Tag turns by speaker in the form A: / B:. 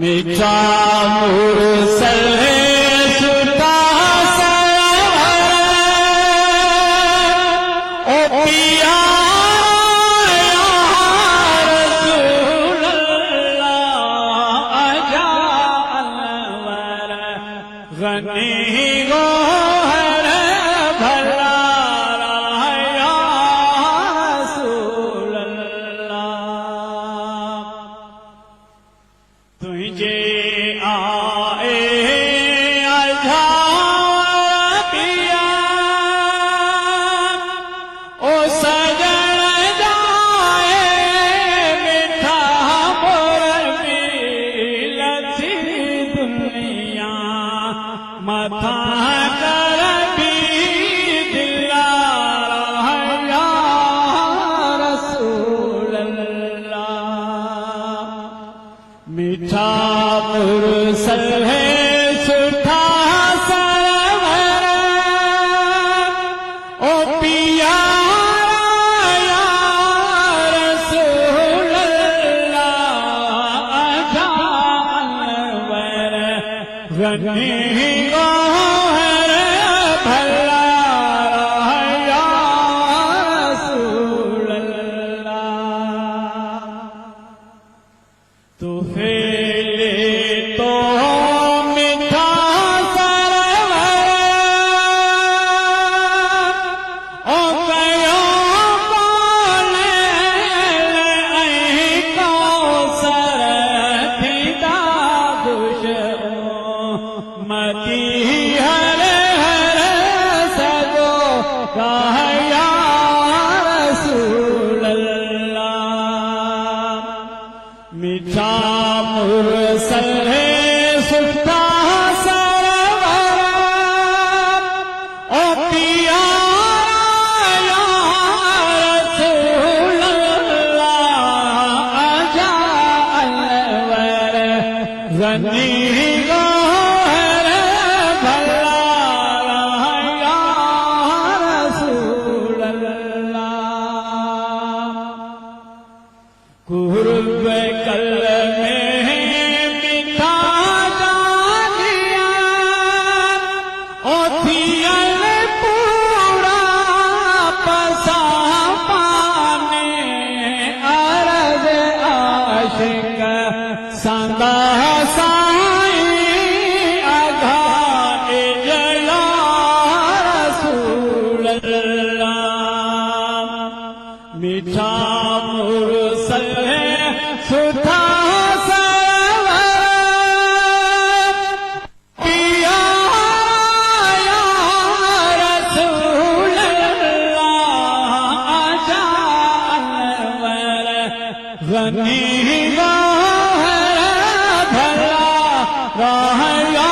A: मीठा मुरसल है सुता ओ पिया रसूल अल्लाह आजा अनवर गनी गोहर भला या रसूल अल्लाह तुझे आए आजा पिया ओ सजन जाए मीठा मोरबी लथी दुनिया मथा कर भी दिला या रसूल अल्लाह मीठा मुरसल है सुठा सरवर ओ पिया या रसूल अल्लाह आजा अनवर गनी गोहर भला या रसूल अल्लाह तो फेले तो मीठा सरवर ओ कयो बोले कौसर थींदा खुश मती हर हर सगो कहया रसूल अल्लाह मीठा मुरसल है सुठा सरवर ओ पिया या रसूल अल्लाह आजा अनवर गनी गोहर भला या रसूल अल्लाह कुर्ब कल में मीठा जानिया ओ थियल पूरा पसा पाने अरज आशिक संदा साई आघा इजला रसूल अल्लाह मीठा मुरसल है सुठा सरवर पिया या रसूल अल्लाह आजा अनवर गनी गोहर भला या